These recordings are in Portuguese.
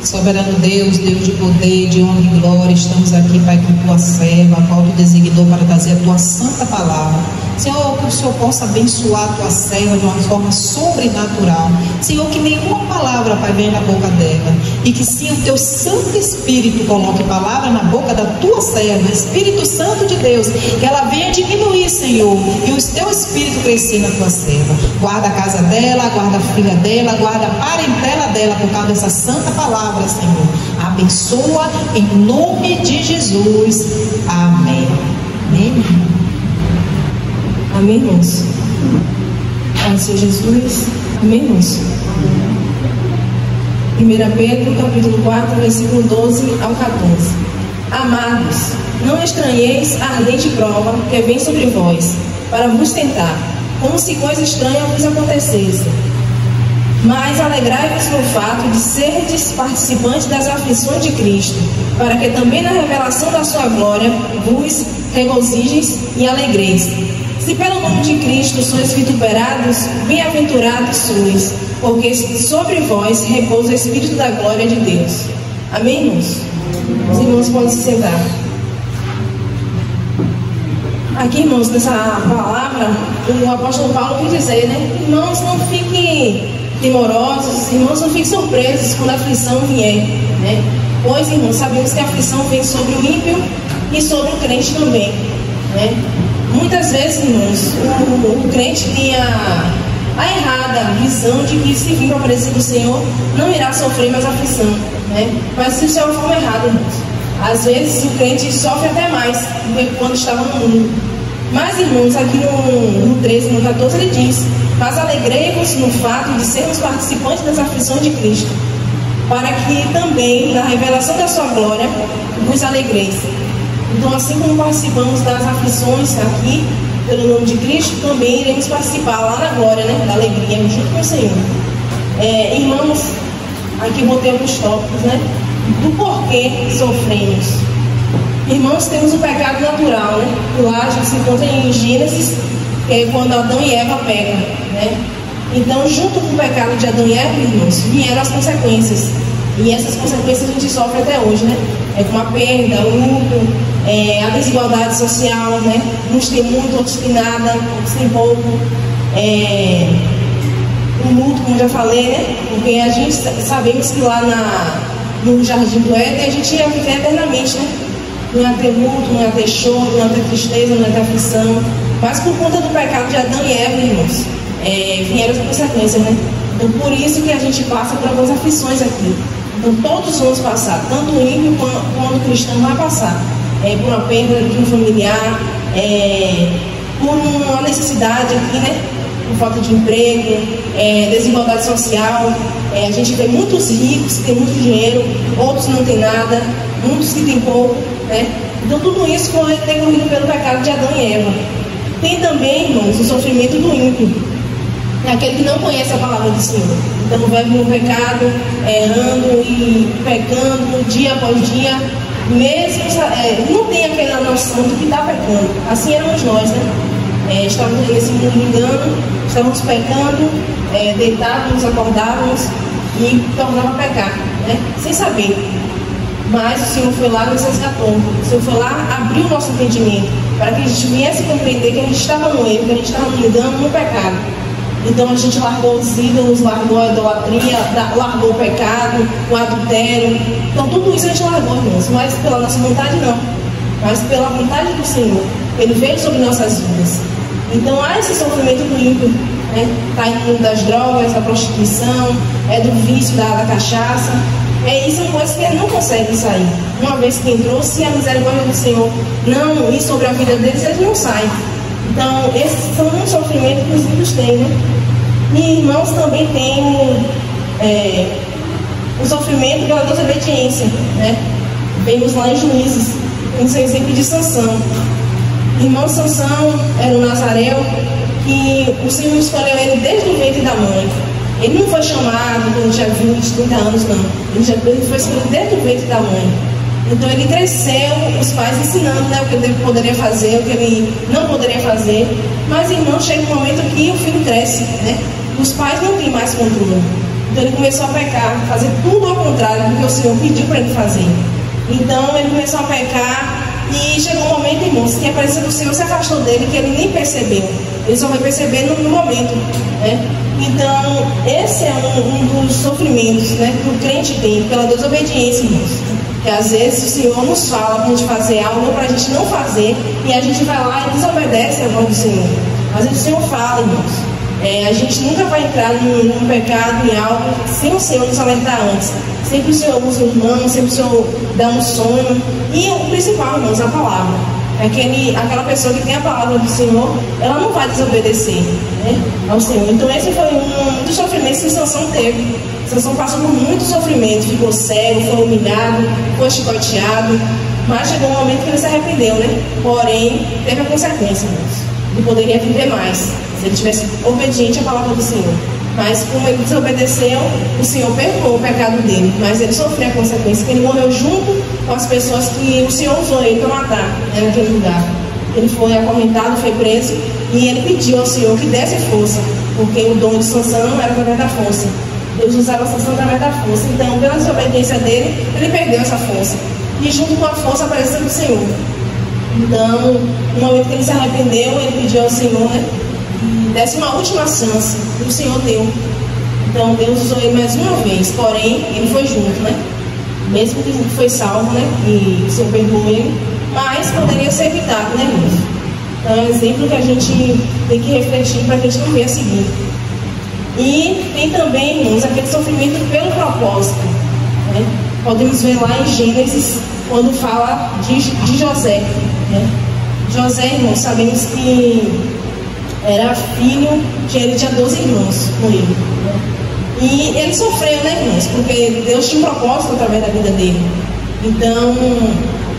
Soberano Deus, Deus de poder, de honra e glória, estamos aqui, Pai, com tua serva, a qual tu designou para trazer a tua santa palavra. Senhor, que o Senhor possa abençoar a tua serva de uma forma sobrenatural. Senhor, que nenhuma palavra, Pai, venha na boca dela, e que sim o teu Santo Espírito coloque palavra na boca da tua serva, Espírito Santo de Deus, que ela venha diminuir, Senhor, e o teu Espírito crescer na tua serva. Guarda a casa dela, guarda a filha dela, guarda a parentela dela por causa dessa santa palavra, Senhor. Abençoa em nome de Jesus. Amém. Amém. Amém, irmãos. Ao Senhor Jesus. Amém, irmãos. 1 Pedro, capítulo 4, versículo 12 ao 14. Amados, não estranheis a ardente prova que vem sobre vós, para vos tentar, como se coisa estranha vos acontecesse. Mas alegrai-vos no fato de serdes participantes das aflições de Cristo, para que também na revelação da sua glória vos regozijeis e alegreis. Se pelo nome de Cristo sois vituperados, bem-aventurados sois, porque sobre vós repousa o Espírito da glória de Deus. Amém, irmãos? Os irmãos podem se sentar. Aqui, irmãos, nessa palavra, o apóstolo Paulo quis dizer, né? Irmãos, não fiquem timorosos, irmãos, não fiquem surpresos quando a aflição vier, né? Pois, irmãos, sabemos que a aflição vem sobre o ímpio e sobre o crente também, né? Muitas vezes, irmãos, o crente tem a errada visão de que se vir para a presença do Senhor, não irá sofrer mais aflição, né? Mas isso é uma forma errada, irmãos. Às vezes o crente sofre até mais do que quando estava no mundo. Mas, irmãos, aqui no 13 e no 14 ele diz: mas alegrei-vos no fato de sermos participantes das aflições de Cristo, para que também na revelação da sua glória vos alegreis. Então, assim como participamos das aflições aqui, pelo nome de Cristo, também iremos participar lá na glória, né, da alegria, junto com o Senhor. Irmãos, aqui eu botei alguns tópicos, né, do porquê sofremos. Irmãos, temos o pecado natural, né, lá a gente se encontra em Gênesis, que é quando Adão e Eva pecam, né. Então, junto com o pecado de Adão e Eva, irmãos, vieram as consequências. E essas consequências a gente sofre até hoje, né? Com a perda, o luto, a desigualdade social, né? Uns têm muito, outros têm nada, outros têm pouco. O luto, como já falei, né? Porque a gente sabemos que lá no Jardim do Éden a gente ia viver eternamente, né? Não ia ter luto, não ia ter choro, não ia ter tristeza, não ia ter aflição. Mas por conta do pecado de Adão e Eva, irmãos, vieram as consequências, né? Então por isso que a gente passa por algumas aflições aqui. Então todos vamos passar, tanto o ímpio quanto o cristão vai passar, por uma perda de um familiar, por uma necessidade aqui, né? Por falta de emprego, desigualdade social. A gente vê muitos ricos que têm muito dinheiro, outros não têm nada, muitos que têm pouco, né? Então tudo isso foi decorrido pelo pecado de Adão e Eva. Tem também, irmãos, o sofrimento do ímpio. É aquele que não conhece a palavra do Senhor. Então vive no pecado, errando e pecando dia após dia, mesmo não tem aquela noção do que está pecando. Assim éramos nós, né? Estávamos nesse mundo de engano, estávamos pecando, deitávamos, acordávamos e tornava a pecar, né? Sem saber. Mas o Senhor foi lá e nos resgatou. O Senhor foi lá, abriu o nosso entendimento, para que a gente viesse compreender que a gente estava no erro, que a gente estava no engano, no pecado. Então a gente largou os ídolos, largou a idolatria, largou o pecado, o adultério. Então tudo isso a gente largou, irmãos. Mas pela nossa vontade não, mas pela vontade do Senhor. Ele veio sobre nossas vidas. Então há esse sofrimento do ímpio, né? Está no mundo das drogas, da prostituição, do vício, da cachaça. Isso são coisas que ele não consegue sair. Uma vez que entrou, se a misericórdia do Senhor não ir sobre a vida deles, eles não saem. Então, esses são um sofrimento que os ímpios têm, né? E irmãos também têm o sofrimento pela desobediência, né? Vemos lá em Juízes, tem seu exemplo de Sansão. Irmão Sansão era um nazareu que o Senhor escolheu ele desde o ventre da mãe. Ele não foi chamado quando tinha 20, 30 anos, não. Ele foi escolhido desde o ventre da mãe. Então ele cresceu, os pais ensinando, né, o que ele poderia fazer, o que ele não poderia fazer. Mas, irmão, chega um momento que o filho cresce, né? Os pais não têm mais controle. Então ele começou a pecar, fazer tudo ao contrário do que o Senhor pediu para ele fazer. Então ele começou a pecar e chegou um momento, irmãos, que a presença do Senhor se afastou dele, que ele nem percebeu. Ele só vai perceber no momento, né? Então esse é um dos sofrimentos, né, que o crente tem pela desobediência, irmãos. Que às vezes o Senhor nos fala para a gente fazer algo, para a gente não fazer, e a gente vai lá e desobedece a voz do Senhor. Às vezes o Senhor fala, irmãos. A gente nunca vai entrar num pecado, em algo, sem o Senhor nos alertar antes. Sempre o Senhor usa o irmão, sempre o Senhor dá um sonho. E o principal, irmãos, a palavra. Aquela pessoa que tem a palavra do Senhor, ela não vai desobedecer, né, ao Senhor. Então esse foi um dos sofrimentos que Sansão teve. Sansão passou por muito sofrimento, ficou cego, foi humilhado, foi chicoteado. Mas chegou um momento que ele se arrependeu, né? Porém, teve a consequência, irmãos. Ele poderia viver mais se ele tivesse obediente à palavra do Senhor. Mas como ele desobedeceu, o Senhor perdoou o pecado dele. Mas ele sofreu a consequência, que ele morreu junto com as pessoas que o Senhor usou ele para matar, né, naquele lugar. Ele foi acorrentado, foi preso, e ele pediu ao Senhor que desse força, porque o dom de Sansão não era através da força. Deus usava Sansão através da força. Então, pela desobediência dele, ele perdeu essa força. E junto com a força apareceu do Senhor. Então, no momento que ele se arrependeu, ele pediu ao Senhor, né, que desse uma última chance, e o Senhor deu. Então Deus usou ele mais uma vez, porém ele foi junto, né? Mesmo que foi salvo, né? E o Senhor perdoou ele, mas poderia ser evitado, né, irmãos? Então é um exemplo que a gente tem que refletir para que a gente não venha seguir. E tem também, irmãos, aquele sofrimento pelo propósito, né? Podemos ver lá em Gênesis, quando fala de José, né? José, irmãos, sabemos que era filho, que ele tinha 12 irmãos com ele, né? E ele sofreu, né, irmãos? Porque Deus tinha um propósito através da vida dele. Então,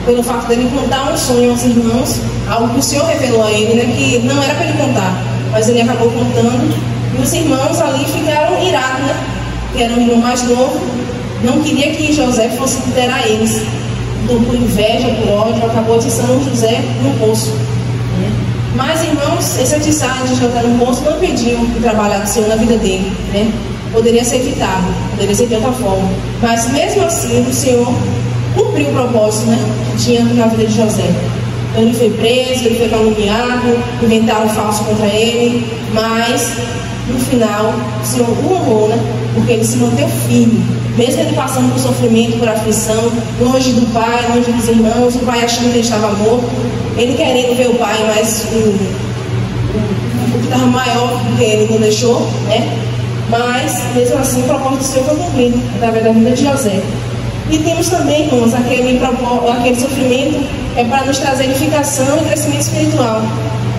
pelo fato dele contar um sonho aos irmãos, algo que o Senhor revelou a ele, né, que não era para ele contar, mas ele acabou contando. E os irmãos ali ficaram irados, né? Que era o irmão mais novo, não queria que José fosse liderar eles. Então, por inveja, por ódio, acabou atiçando José no poço, né? Mas, irmãos, esse atiçar de José no poço não impediu o trabalho do Senhor na vida dele, né? Poderia ser evitado, poderia ser de outra forma. Mas, mesmo assim, o Senhor cumpriu o propósito, né, que tinha na vida de José. Então, ele foi preso, ele foi caluniado, inventaram falso contra ele, mas, no final, o Senhor o honrou, né? Porque ele se manteve firme. Mesmo ele passando por sofrimento, por aflição, longe do pai, longe dos irmãos, o pai achando que ele estava morto, ele querendo ver o pai, mas o que estava maior do que ele não deixou, né? Mas, mesmo assim, o propósito do Senhor foi cumprido através da vida de José. E temos também, irmãos, aquele sofrimento é para nos trazer edificação e crescimento espiritual.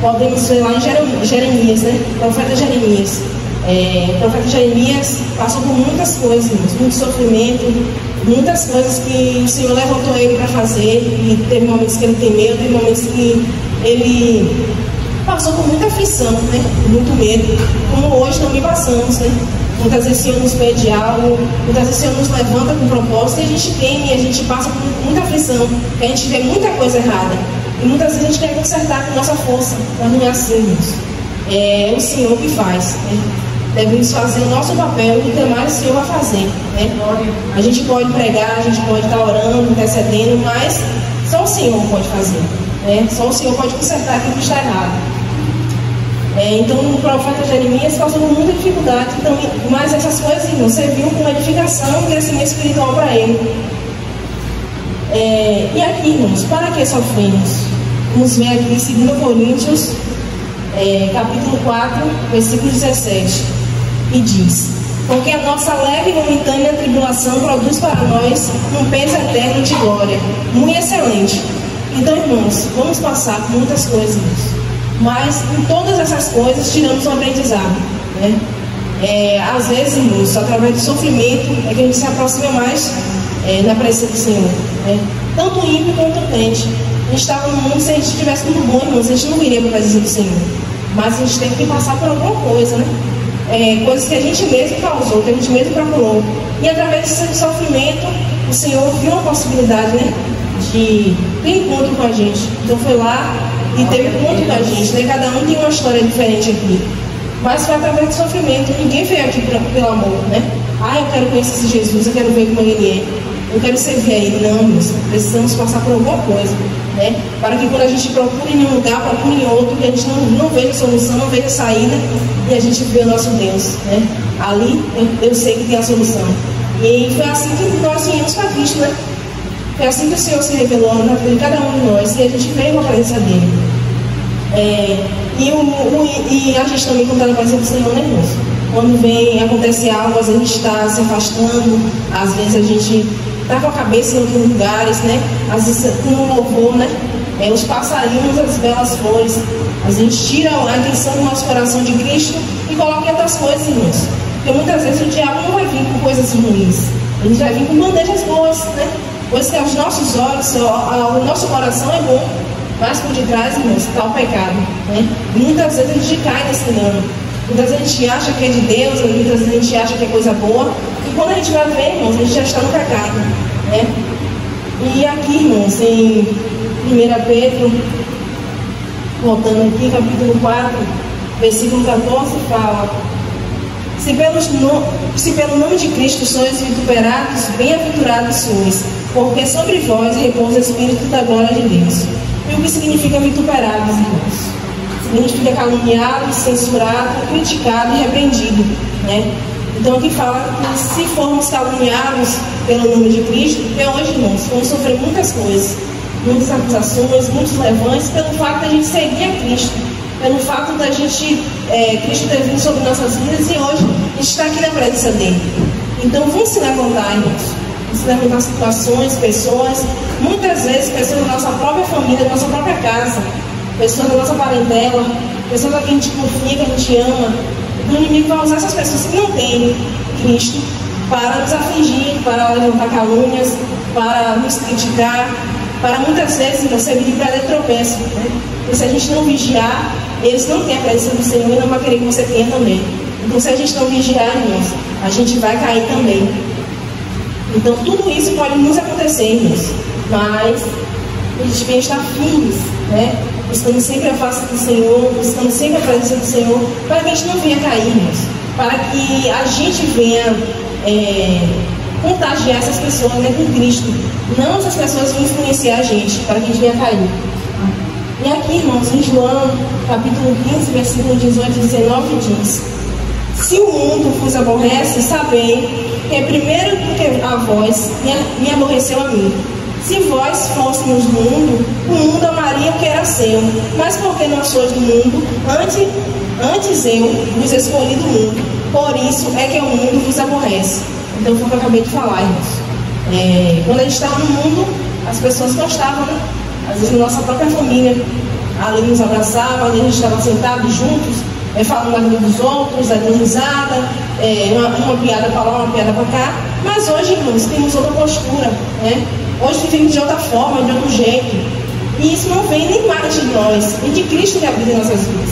Podemos ver lá em Jeremias, né? O profeta Jeremias. O profeta Jeremias passou por muitas coisas, irmãos, muito sofrimento, muitas coisas que o Senhor levantou ele para fazer. E teve momentos que ele temeu, teve momentos que ele passou por muita aflição, né? Muito medo, como hoje também passamos, né? Muitas vezes o Senhor nos pede algo, muitas vezes o Senhor nos levanta com propósito e a gente teme, a gente passa por muita aflição, a gente vê muita coisa errada. E muitas vezes a gente quer consertar com nossa força, mas não é assim, irmãos. É o Senhor que faz, né? Devemos fazer o nosso papel e o demais o Senhor vai fazer, né? A gente pode pregar, a gente pode estar orando, intercedendo, mas só o Senhor pode fazer, né? Só o Senhor pode consertar aquilo que está errado. Então o profeta Jeremias passou por muita dificuldade, então, mas essas coisas, irmãos, serviam como edificação e crescimento espiritual para ele. E aqui, irmãos, para que sofremos? Vamos ver aqui em 2 Coríntios, capítulo 4, versículo 17, e diz: porque a nossa leve e momentânea tribulação produz para nós um peso eterno de glória, muito excelente. Então, irmãos, vamos passar por muitas coisas, irmãos, mas em todas essas coisas tiramos um aprendizado, né? Às vezes, irmãos, através do sofrimento é que a gente se aproxima mais na presença do Senhor, né? Tanto o ímpio quanto o crente. A gente estava no mundo, se a gente estivesse tudo bom, irmãos, a gente não iria para a presença do Senhor, mas a gente tem que passar por alguma coisa, né? Coisas que a gente mesmo causou, que a gente mesmo procurou, e através desse sofrimento o Senhor viu uma possibilidade, né, de ter encontro com a gente. Então foi lá e teve encontro com a gente, né? Cada um tem uma história diferente aqui, mas foi através do sofrimento. Ninguém veio aqui pelo amor, né? Ah, eu quero conhecer esse Jesus, eu quero ver como ele é, eu quero servir a ele. Não, meus, precisamos passar por alguma coisa, né? Para que quando a gente procure em um lugar, procure em outro, que a gente não veja solução, não veja saída, e a gente vê o nosso Deus, né? Ali eu sei que tem a solução. E foi assim que nós viemos para Cristo, né? Foi assim que o Senhor se revelou na vida de cada um de nós, e a gente veio com a presença dele. E a gente também conta na presença do Senhor, né, irmãos? Quando vem acontecer algo, às vezes a gente está se afastando, às vezes a gente está com a cabeça em outros lugares, né? Às vezes com um louvor, né? Os passarinhos, as belas flores. A gente tira a atenção do nosso coração de Cristo e coloca em outras coisas, irmãos. Porque muitas vezes o diabo não vai vir com coisas ruins, ele vai vir com bandejas boas, né? Pois que aos nossos olhos, o nosso coração é bom, mas por detrás, irmãos, está o pecado, né? E muitas vezes a gente cai nesse engano. Muitas vezes a gente acha que é de Deus, muitas vezes a gente acha que é coisa boa, e quando a gente vai ver, irmãos, a gente já está no pecado, né? E aqui, irmãos, em 1 Pedro, voltando aqui, capítulo 4, versículo 14, fala: Se pelo nome de Cristo sois vituperados, bem-aventurados sois, porque sobre vós repousa o Espírito da glória de Deus. E o que significa vituperados, irmãos? Significa caluniado, censurado, criticado e repreendido, né? Então aqui fala que se formos caluniados pelo nome de Cristo, porque hoje, irmãos, vamos sofrer muitas coisas, muitas acusações, muitos levantes, pelo fato de a gente seguir a Cristo, pelo fato da gente, Cristo ter vindo sobre nossas vidas, e hoje a gente está aqui na presença dele. Então vamos se levantar, irmãos, vamos se levantar situações, pessoas, muitas vezes pessoas da nossa própria família, da nossa própria casa, pessoas da nossa parentela, pessoas a quem a gente confia, que a gente ama. O inimigo vai usar essas pessoas que não têm Cristo para nos afligir, para levantar calúnias, para nos criticar, para muitas vezes nos servir de pedra de tropeço, né? E se a gente não vigiar, eles não têm a presença do Senhor e não vai querer que você tenha também. Então, se a gente não vigiar, irmãos, a gente vai cair também. Então, tudo isso pode nos acontecer, irmãos, mas a gente tem que estar firmes, né? Buscando sempre a face do Senhor, buscando sempre a presença do Senhor, para que a gente não venha cair, irmãos, para que a gente venha contagiar essas pessoas, né, com Cristo. Não essas pessoas vão influenciar a gente, para que a gente venha cair. E aqui, irmãos, em João, capítulo 15, versículo 18 e 19, diz: Se o mundo vos aborrece, sabei que primeiro do que a vós me aborreceu a mim. Se vós fôssemos do mundo, o mundo amaria o que era seu. Mas porque nós sois do mundo, antes eu vos escolhi do mundo. Por isso é que o mundo vos aborrece. Então foi o que eu acabei de falar, irmãos. Quando a gente estava no mundo, as pessoas gostavam, né? Às vezes na nossa própria família, ali nos abraçava, ali a gente estava sentados juntos, falando da vida dos outros, dando risada, uma piada para lá, uma piada para cá. Mas hoje, irmãos, temos outra postura, né? Hoje vivemos de outra forma, de outro jeito. E isso não vem nem mais de nós, nem de Cristo que habita em nossas vidas.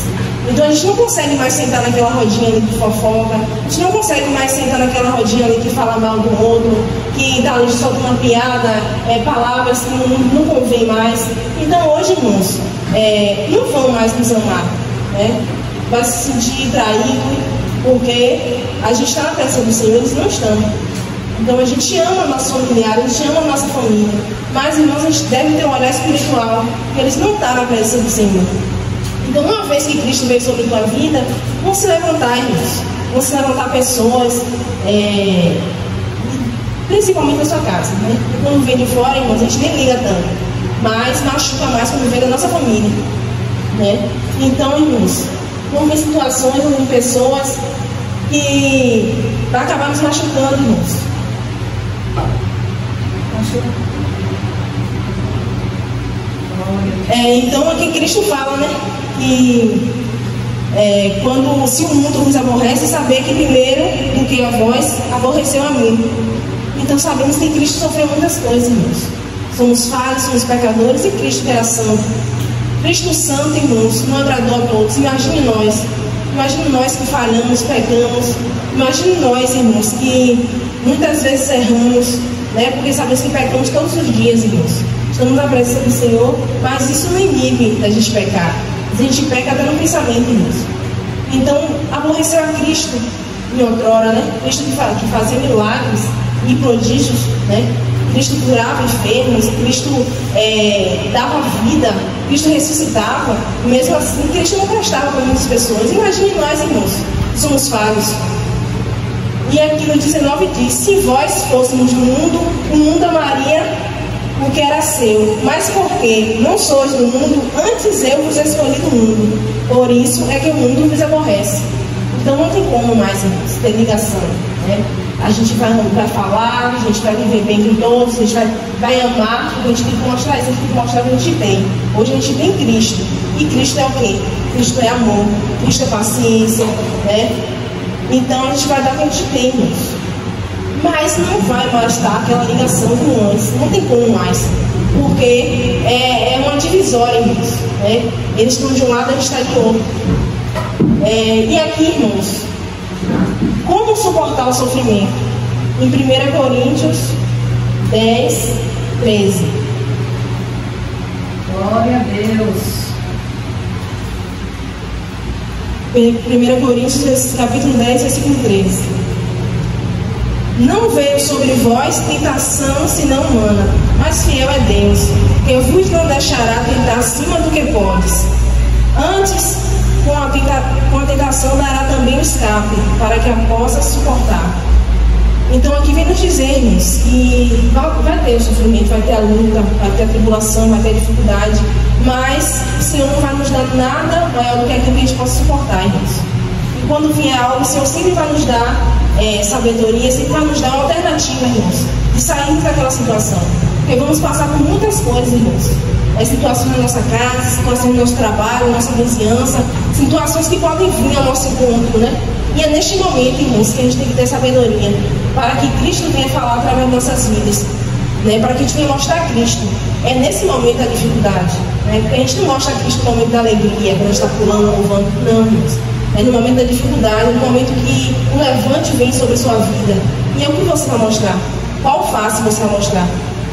Então a gente não consegue mais sentar naquela rodinha ali que fofoca, a gente não consegue mais sentar naquela rodinha ali que fala mal do outro, que dá ali só uma piada, palavras que não convém mais. Então hoje, irmãos, não vão mais nos amar, né? Vai se sentir traído, porque a gente está na presença do Senhor, eles não estão. Então a gente ama nossos familiares, a gente ama a nossa família, mas, irmãos, a gente deve ter um olhar espiritual, porque eles não estão na presença do Senhor. Então, uma vez que Cristo veio sobre a tua vida, vão se levantar, irmãos, vão se levantar pessoas, principalmente na sua casa, né? E quando vem de fora, irmãos, a gente nem liga tanto, mas machuca mais quando vem da nossa família, né? Então, irmãos, vamos ver situações, vamos ver pessoas que vai acabar nos machucando, irmãos. Então aqui Cristo fala, né, que se o mundo vos aborrece, saber que primeiro do que a vós aborreceu a mim. Então sabemos que Cristo sofreu muitas coisas, irmãos. Somos falhos, somos pecadores, e Cristo que era santo. Cristo santo, irmãos, não agradou a todos. Imagine nós que falhamos, pecamos. Imagine nós, irmãos, que muitas vezes erramos, né? Porque sabemos que pecamos todos os dias, irmãos. Estamos na presença do Senhor, mas isso não inibe da gente pecar. A gente peca até no pensamento, irmãos. Então, aborreceu a Cristo, em outrora, né? Cristo que fazia milagres e prodígios, né? Cristo curava enfermos, Cristo dava vida, Cristo ressuscitava. Mesmo assim, Cristo não prestava para muitas pessoas. Imagine nós, irmãos, que somos falhos. E aqui no 19 diz: se vós fôssemos do mundo, o mundo amaria o que era seu. Mas porque não sois do mundo, antes eu vos escolhi do mundo. Por isso é que o mundo vos aborrece. Então não tem como mais, irmãos, ter ligação, né? A gente vai falar, a gente vai viver bem com todos, a gente vai amar, a gente tem que mostrar isso, a gente tem que mostrar o que a gente tem. Hoje a gente tem Cristo. E Cristo é o quê? Cristo é amor, Cristo é paciência, né? Então a gente vai dar o que a gente tem, irmãos. Mas não vai mais estar aquela ligação como antes, não tem como mais. Porque é uma divisória, irmãos, né? Eles estão de um lado, a gente está de outro. E aqui, irmãos, como suportar o sofrimento? Em 1 Coríntios 10, 13. Glória a Deus. 1 Coríntios, capítulo 10, versículo 13. Não veio sobre vós tentação senão humana, mas fiel é Deus, que vos não deixará tentar acima do que podes. Antes, com a tentação dará também o escape, para que a possa suportar. Então aqui vem nos dizermos que vai ter o sofrimento, vai ter a luta, vai ter a tribulação, vai ter a dificuldade, mas o Senhor não vai nos dar nada maior do que aquilo que a gente possa suportar, irmãos. E quando vier algo, o Senhor sempre vai nos dar sabedoria, sempre vai nos dar uma alternativa, irmãos, de sair daquela situação. Porque vamos passar por muitas coisas, irmãos. Situações na nossa casa, situações no nosso trabalho, na nossa vizinhança, situações que podem vir ao nosso encontro, né? E é neste momento, irmãos, que a gente tem que ter sabedoria, para que Cristo venha falar através das nossas vidas, né? Para que a gente venha mostrar Cristo. É nesse momento da dificuldade, né? Porque a gente não mostra Cristo no momento da alegria, quando a gente está pulando, louvando, não, irmãos. É no momento da dificuldade, no momento que o levante vem sobre a sua vida. E é o que você vai mostrar. Qual face você vai mostrar,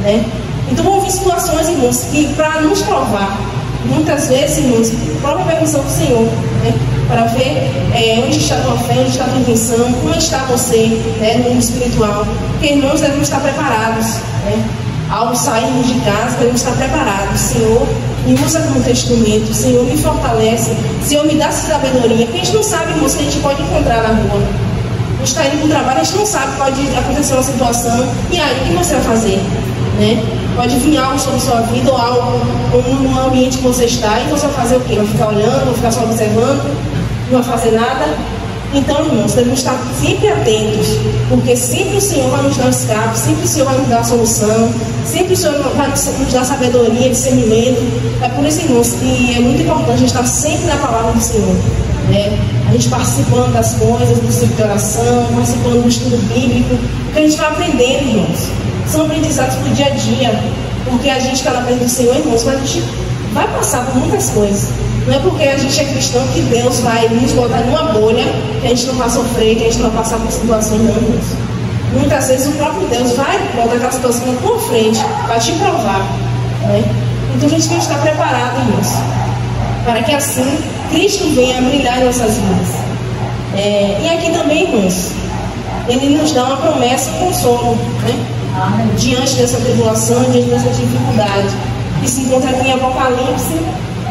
né? Então vão vir situações, irmãos, que para nos provar, muitas vezes, irmãos, prova a permissão do Senhor, né? Para ver onde está a tua fé, onde está a tua intenção, como está você, né, no mundo espiritual. Porque, irmãos, devemos estar preparados, né? Ao sairmos de casa, devemos estar preparados. Senhor, me usa como testemunho, Senhor, me fortalece, Senhor, me dá sabedoria. Porque a gente não sabe, irmãos, que a gente pode encontrar na rua. A gente está indo para o trabalho, a gente não sabe, pode acontecer uma situação. E aí, o que você vai fazer, né? Pode vir algo sobre a sua vida ou algo no ambiente que você está, e você vai fazer o quê? Vai ficar olhando, vai ficar só observando, não vai fazer nada? Então, irmãos, devemos estar sempre atentos, porque sempre o Senhor vai nos dar um escape, sempre o Senhor vai nos dar a solução, sempre o Senhor vai nos dar sabedoria, discernimento. É por isso, irmãos, que é muito importante a gente estar sempre na palavra do Senhor, né? A gente participando das coisas, do ciclo de oração, participando do estudo bíblico, porque a gente vai aprendendo, irmãos. São aprendizados pro dia a dia, porque a gente está na presença do Senhor, irmãos, mas a gente vai passar por muitas coisas. Não é porque a gente é cristão que Deus vai nos botar numa bolha, que a gente não vai sofrer, que a gente não vai passar por situações, não, irmãos. Muitas vezes o próprio Deus vai botar aquela situação na tua frente, para te provar, né? Então a gente tem que estar preparado, irmãos, para que assim Cristo venha a brilhar em nossas vidas. E aqui também, irmãos, Ele nos dá uma promessa e consolo, né? Diante dessa tribulação, diante dessa dificuldade, que se encontra aqui em Apocalipse,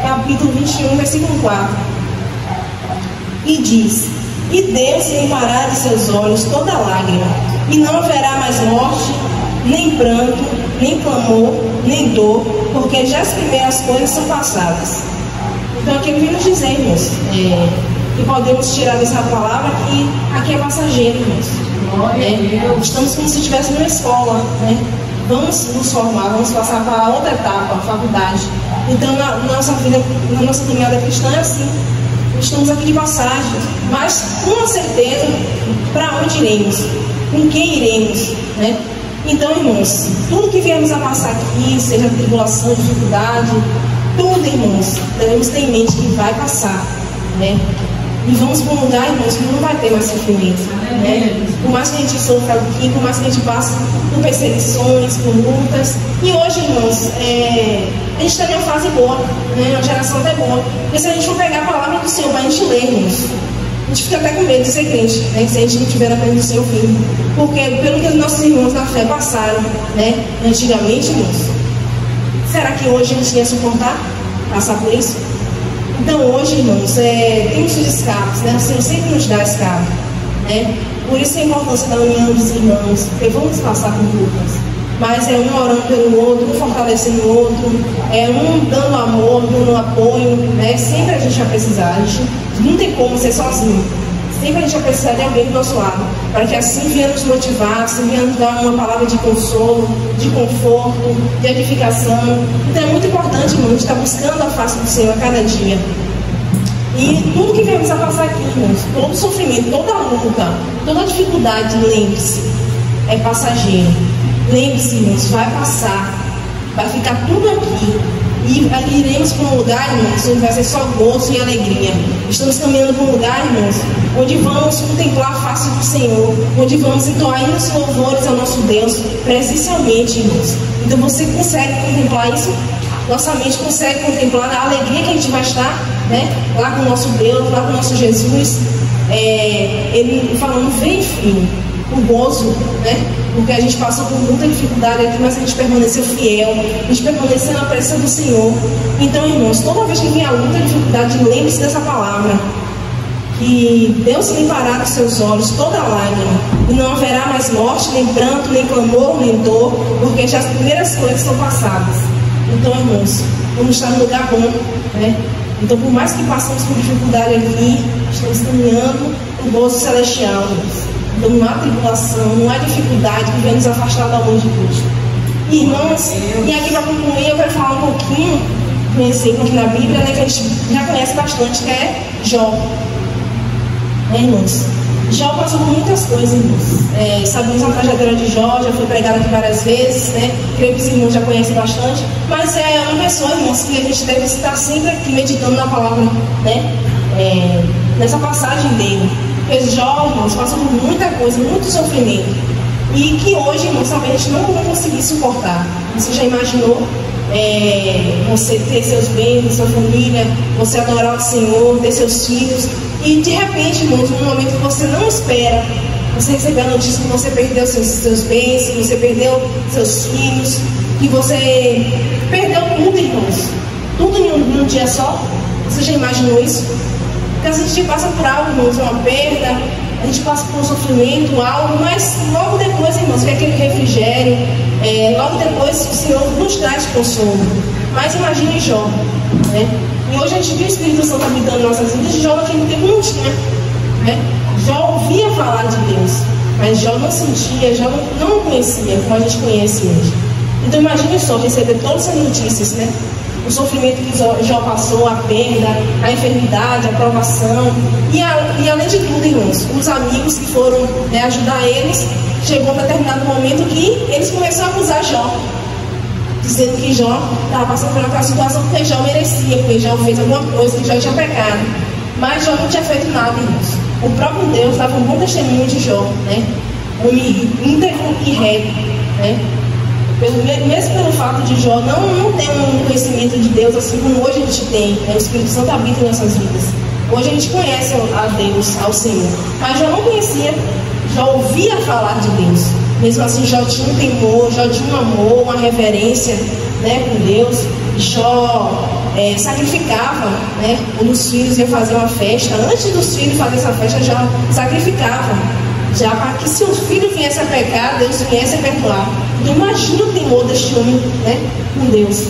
capítulo 21, versículo 4. E diz: e Deus limpará de seus olhos toda lágrima, e não haverá mais morte, nem pranto, nem clamor, nem dor, porque já as primeiras coisas são passadas. Então aqui vem nos dizer, irmãos, que podemos tirar dessa palavra que aqui é passageiro, irmãos. Estamos como se estivéssemos numa escola, né? Vamos nos formar, vamos passar para outra etapa, a faculdade. Então na nossa vida, na nossa caminhada cristã é assim. Estamos aqui de passagem, mas com certeza para onde iremos, com quem iremos, né? Então, irmãos, tudo que viemos a passar aqui, seja tribulação, dificuldade, tudo, irmãos, devemos ter em mente que vai passar, né? E vamos para um lugar, irmãos, que não vai ter mais sofrimento, né? Por mais que a gente sofra aqui, por mais que a gente passe por perseguições, por lutas. E hoje, irmãos, a gente está em uma fase boa, né? Uma geração até boa. Porque se a gente for pegar a palavra do Senhor, vai a gente ler, irmãos. gente fica até com medo de ser crente, né? Se a gente não tiver na frente do seu filho. Porque pelo que os nossos irmãos na fé passaram, né? Antigamente, irmãos, será que hoje a gente ia suportar passar por isso? Então hoje, irmãos, temos os escapes, né? O Senhor sempre nos dá escape, né? Por isso a importância da união dos irmãos, porque vamos passar por lutas. Mas é um orando pelo outro, um fortalecendo o outro, um dando amor, dando apoio, né? Sempre a gente vai precisar, a gente não tem como ser sozinho. Sempre a gente vai precisar de alguém do nosso lado, para que assim venha nos motivar, assim venha nos dar uma palavra de consolo, de conforto, de edificação. Então é muito importante, irmãos, a gente estar buscando a face do Senhor a cada dia. E tudo que viemos a passar aqui, irmãos, todo sofrimento, toda luta, toda dificuldade, lembre-se, é passageiro. Lembre-se, irmãos, vai passar, vai ficar tudo aqui. E iremos para um lugar, irmãos, onde vai ser só gozo e alegria. Estamos caminhando para um lugar, irmãos, onde vamos contemplar a face do Senhor, onde vamos entoar os louvores ao nosso Deus, presencialmente, irmãos. Então você consegue contemplar isso? Nossa mente consegue contemplar a alegria que a gente vai estar, né? Lá com o nosso Deus, lá com o nosso Jesus. Ele falando, vem, filho, o gozo, né? Porque a gente passou por muita dificuldade aqui, mas a gente permaneceu fiel, a gente permaneceu na presença do Senhor. Então, irmãos, toda vez que vem a luta, a dificuldade, lembre-se dessa palavra, que Deus limpará dos seus olhos toda lágrima, e não haverá mais morte, nem pranto, nem clamor, nem dor, porque já as primeiras coisas são passadas. Então, irmãos, vamos estar no lugar bom, né? Então, por mais que passemos por dificuldade aqui, estamos caminhando o gozo celestial, irmãos. Então não há tribulação, não há dificuldade que venha nos afastar da mão de Cristo. Irmãos, e aqui para concluir eu quero falar um pouquinho, conhecer aqui na Bíblia, né, que a gente já conhece bastante, que é Jó. Né, irmãos? Jó passou por muitas coisas, irmãos. Sabemos a trajetória de Jó, já foi pregada aqui várias vezes, né? Creio que os irmãos já conhecem bastante, mas é uma pessoa, irmãos, que a gente deve estar sempre aqui meditando na palavra, né? Nessa passagem dele. Porque Jó, irmãos, passou por muita coisa, muito sofrimento. E que hoje, irmãos, talvez a gente não vai conseguir suportar. Você já imaginou você ter seus bens, sua família, você adorar o Senhor, ter seus filhos, e de repente, irmãos, num momento que você não espera, você receber a notícia que você perdeu seus bens, que você perdeu seus filhos, que você perdeu tudo, irmãos. Tudo em um dia só. Você já imaginou isso? Porque a gente passa por algo, irmãos, uma perda, a gente passa por um sofrimento, algo, mas logo depois, irmãos, vem aquele refrigério, logo depois o Senhor nos traz consolo. Mas imagine Jó, né? E hoje a gente viu o Espírito Santo habitando em nossas vidas. Jó naquele tempo não tinha, né? Jó ouvia falar de Deus, mas Jó não sentia, Jó não conhecia como a gente conhece hoje. Então imagine só receber todas essas notícias, né? O sofrimento que Jó passou, a perda, a enfermidade, a provação. E além de tudo, irmãos, os amigos que foram ajudar eles, chegou um determinado momento que eles começaram a acusar Jó, dizendo que Jó estava passando por aquela situação porque Jó merecia, porque Jó fez alguma coisa, que Jó tinha pecado. Mas Jó não tinha feito nada, irmãos. O próprio Deus dava um bom testemunho de Jó, né? Homem íntegro e reto, né? Mesmo pelo fato de Jó não ter um conhecimento de Deus assim como hoje a gente tem, né? O Espírito Santo habita em nossas vidas. Hoje a gente conhece a Deus, ao Senhor, mas Jó não conhecia, Jó ouvia falar de Deus. Mesmo assim, Jó tinha um temor, Jó tinha um amor, uma reverência, né, por Deus. Jó sacrificava, né, quando os filhos iam fazer uma festa. Antes dos filhos fazer essa festa, Jó sacrificava, já para que se o filho viesse a pecar, Deus viesse a perdoar. Então imagina o temor deste homem, né, com Deus.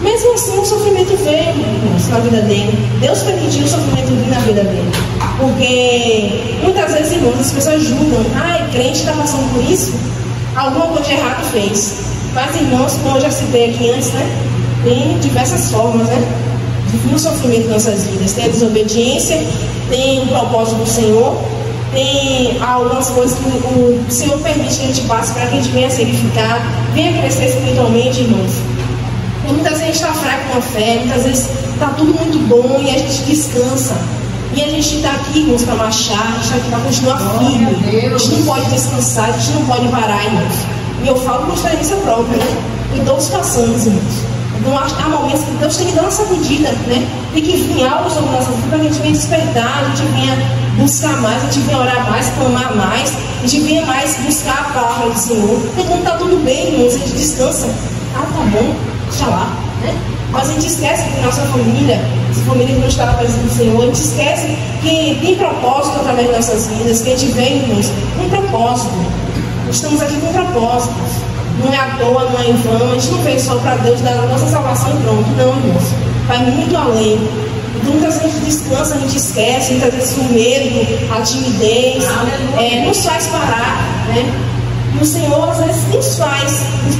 Mesmo assim, o sofrimento veio, irmãos, na vida dele. Deus permitiu o sofrimento vir na vida dele. Porque muitas vezes, irmãos, as pessoas julgam, crente está passando por isso, alguma coisa de errado fez. Mas, irmãos, como eu já citei aqui antes, né, tem diversas formas, né, de vir o sofrimento em nossas vidas. Tem a desobediência, tem o propósito do Senhor, tem algumas coisas que o Senhor permite que a gente passe para que a gente venha se edificar, venha crescer espiritualmente, irmãos. E muitas vezes a gente está fraco com a fé, muitas vezes está tudo muito bom e a gente descansa. E a gente está aqui, irmãos, para marchar, a gente está aqui para continuar firme. A gente não pode descansar, a gente não pode parar, irmãos. E eu falo por experiência própria, né? E todos passamos, irmãos. Então, há momentos que Deus tem que dar uma sacudida, né? Tem que vir algo sobre a nossa vida para que a gente venha despertar, a gente venha buscar mais, a gente venha orar mais, clamar mais, a gente venha mais buscar a palavra do Senhor. Porque quando está tudo bem, irmãos, a gente descansa. Ah, tá bom, deixa lá, né? Mas a gente esquece que nossa família, essa família que não está na presença do Senhor, a gente esquece que tem propósito através de nossas vidas, que a gente vem, irmãos, com propósito. Estamos aqui com propósito. Não é à toa, não é em vão. A gente não veio só para Deus dar a nossa salvação e pronto. Não, irmãos. Vai muito além. Então, muitas vezes a gente descansa, a gente esquece, muitas vezes o medo, a timidez, nos faz parar, né? E o Senhor, às vezes,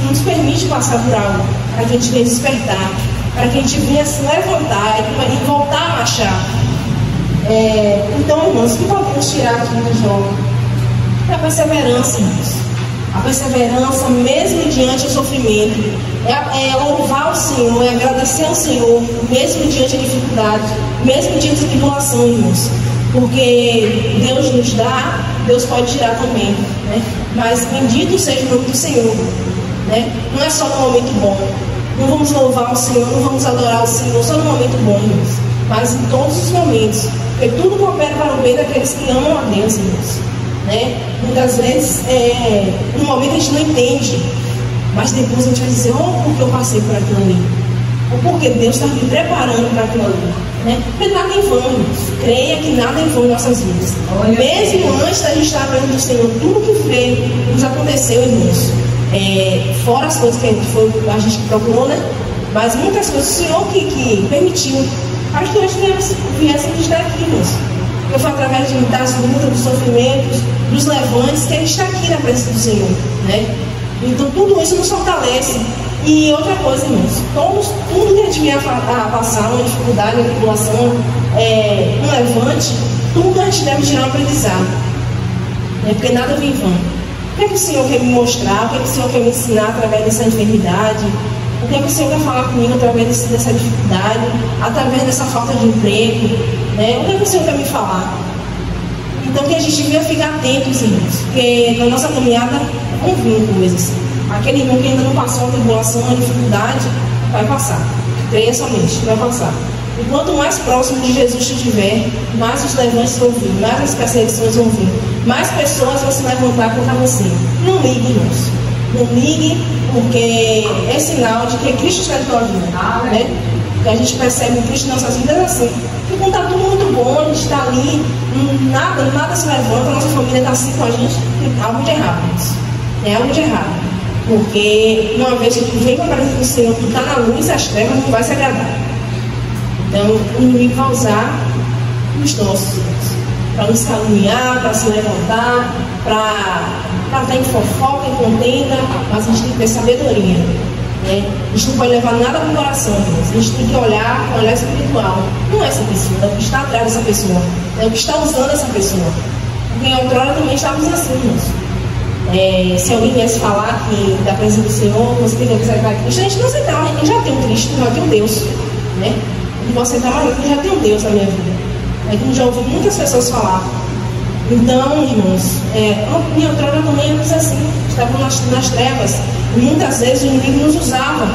nos permite passar por algo, para que a gente venha despertar, para que a gente venha se levantar e voltar a marchar. Então, irmãos, o que podemos tirar aqui do jogo? É a perseverança, irmãos. A perseverança, mesmo diante do sofrimento, é louvar o Senhor, é agradecer ao Senhor, mesmo diante da dificuldade, mesmo diante da tribulação, irmãos. Porque Deus nos dá, Deus pode tirar também, né? Mas bendito seja o nome do Senhor, né? Não é só no momento bom. Não vamos louvar o Senhor, não vamos adorar o Senhor só no momento bom, irmãos. Mas em todos os momentos. Porque tudo coopera para o bem daqueles que amam a Deus, irmãos. Né? Muitas vezes, no momento a gente não entende, mas depois a gente vai dizer, porque eu passei por aquilo ali, ou porque Deus está me preparando para aquilo ali, né? Porque nada em vão, irmãos. Creia que nada em vão em nossas vidas. Mesmo antes da gente estar perto do Senhor, tudo que veio, nos aconteceu, irmãos, fora as coisas que a gente procurou, né? Mas muitas coisas o Senhor que permitiu para que hoje viéssemos estar aqui, irmãos. Porque foi através das lutas, dos sofrimentos, dos levantes, que a gente está aqui na presença do Senhor, né? Então tudo isso nos fortalece. E outra coisa, irmãos, tudo que a gente vier a passar, uma dificuldade, uma tribulação, um levante, tudo a gente deve tirar um aprendizado, né? Porque nada vem em vão. O que é que o Senhor quer me mostrar? O que é que o Senhor quer me ensinar através dessa enfermidade? O que é que o Senhor quer falar comigo através dessa dificuldade, através dessa falta de emprego, né? O que é que o Senhor quer me falar? Então que a gente devia ficar atentos, irmãos, porque na nossa caminhada vão vir coisas. Aquele irmão que ainda não passou a tribulação, a dificuldade, vai passar. Creia somente, vai passar. E quanto mais próximo de Jesus tu estiver, mais os levantes vão vir, mais as perseguições vão vir, mais pessoas vão se levantar contra você. Não ligue, irmãos. Não ligue, porque é sinal de que Cristo está em tua vida, né? Porque a gente percebe o Cristo em nossas vidas assim. E quando está tudo muito bom, a gente está ali, nada se levanta, a nossa família está assim com a gente, tem algo de errado, irmãos. É algo de errado. Porque uma vez que tu vem para a presença do Senhor, tu está na luz, as trevas não vai se agradar. Então o inimigo vai usar os nossos, para nos caluniar, para se levantar, para estar em fofoca, em contenda, mas a gente tem que ter sabedoria, né? A gente não pode levar nada para o coração, irmãos. A gente tem que olhar com olhar espiritual. Não é essa pessoa, é o que está atrás dessa pessoa, é o que está usando essa pessoa. Porque em outrora também estávamos assim, irmãos. Se alguém viesse falar que da presença do Senhor, você tem que aceitar Cristo, a gente não aceitava, a gente já tem um Cristo, já tem um Deus, né? Eu vou aceitar, mas eu já tenho um Deus na minha vida. Como já ouvi muitas pessoas falar. Então, irmãos, em outrora também éramos assim, estávamos nas trevas, e muitas vezes o inimigo nos usava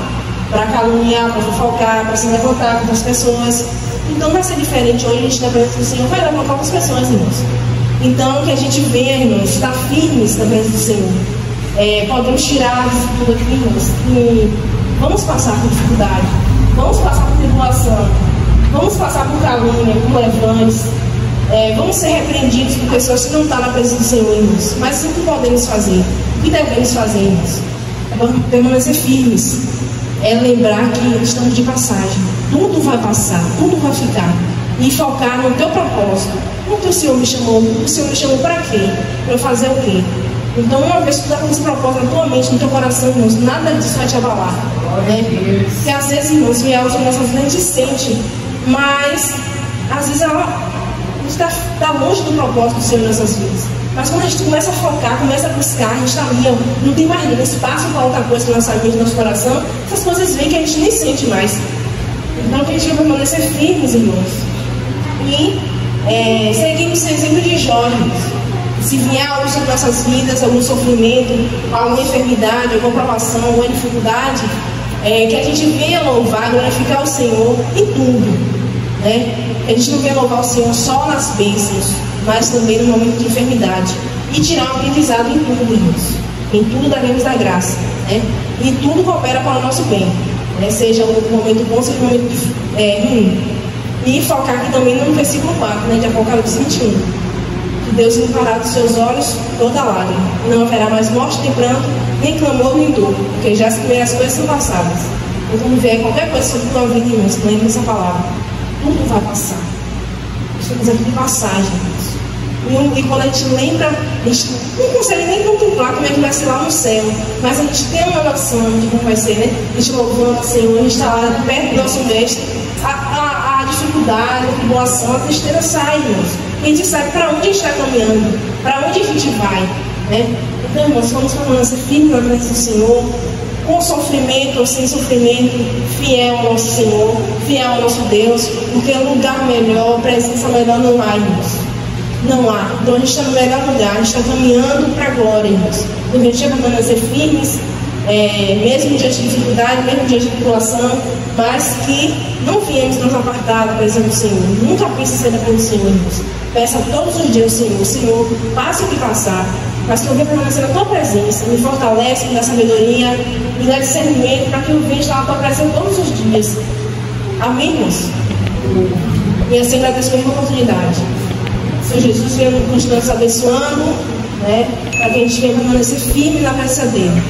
para caluniar, para fofocar, para se levantar com as pessoas. Então vai ser diferente hoje, a gente na presença do Senhor vai levantar com as pessoas, irmãos. Então, que a gente venha, irmãos, estar firmes na presença do Senhor. Podemos tirar isso tudo aqui, irmãos, e vamos passar por dificuldade, vamos passar por tribulação, vamos passar por calúnia, por levantes, vamos ser repreendidos por pessoas que não estão na presença do Senhor, irmãos. Mas o que podemos fazer? O que devemos fazer, irmãos? É permanecer firmes, lembrar que estamos de passagem, tudo vai passar, tudo vai ficar, e focar no teu propósito. O que o Senhor me chamou? O Senhor me chamou para quê? Para eu fazer o quê? Então, uma vez que tu está com esse propósito na tua mente, no teu coração, irmãos, nada disso vai te abalar, né? Porque às vezes, irmãos, vem algo sobre nossas vidas, a gente sente, mas às vezes ela está longe do propósito do Senhor em nossas vidas. Mas quando a gente começa a focar, começa a buscar, a gente está ali, não tem mais espaço para outra coisa na nossa mente, no nosso coração, essas coisas vêm que a gente nem sente mais. Então, que a gente vai permanecer firmes, irmãos. E seguimos esse exemplo de Jó, irmãos. Se vier algo sobre nossas vidas, algum sofrimento, alguma enfermidade, alguma provação, alguma dificuldade, que a gente venha louvar, glorificar o Senhor em tudo, né? Que a gente não venha louvar o Senhor só nas bênçãos, mas também no momento de enfermidade, e tirar um aprendizado em tudo, irmãos. Em tudo daremos a graça, né? E tudo coopera para o nosso bem, né? Seja o momento bom, seja o momento ruim. E focar aqui também no versículo 4, né, de Apocalipse 21. Que Deus limpará dos seus olhos toda lágrima, e não haverá mais morte, nem pranto, nem clamor, nem dor, porque já as primeiras coisas são passadas. Então, quando vier qualquer coisa sobre a tua vida, irmãos, lembre essa palavra. Tudo vai passar. Estamos aqui de passagem, irmãos. E quando a gente lembra, a gente não consegue nem contemplar como é que vai ser lá no céu, mas a gente tem uma noção de como vai ser, né? A gente louvando o Senhor, a gente está lá perto do nosso mestre, a dificuldade, a tribulação, a tristeza sai, irmãos. E a gente sabe para onde a gente está caminhando, para onde a gente vai, né? Então, irmãos, vamos permanecer firmes na presença do Senhor, com sofrimento ou sem sofrimento, fiel ao nosso Senhor, fiel ao nosso Deus, porque lugar melhor, presença melhor não há, irmãos. Não há. Então a gente está no melhor lugar, a gente está caminhando para a glória, irmãos. Então a gente vai permanecer firmes, mesmo diante de dificuldade, mesmo diante de tribulação, mas que não viemos nos apartar da presença do Senhor. Nunca pense ser da presença do Senhor, irmãos. Peça todos os dias ao Senhor, passe o que passar, mas que eu venha permanecer na tua presença, me fortalece, me dá sabedoria, me dá discernimento, para que eu venha estar na tua presença todos os dias. Amém, irmãos? E assim agradeço pela oportunidade. Senhor Jesus venha continuar nos abençoando, né, para que a gente venha permanecer firme na presença dele.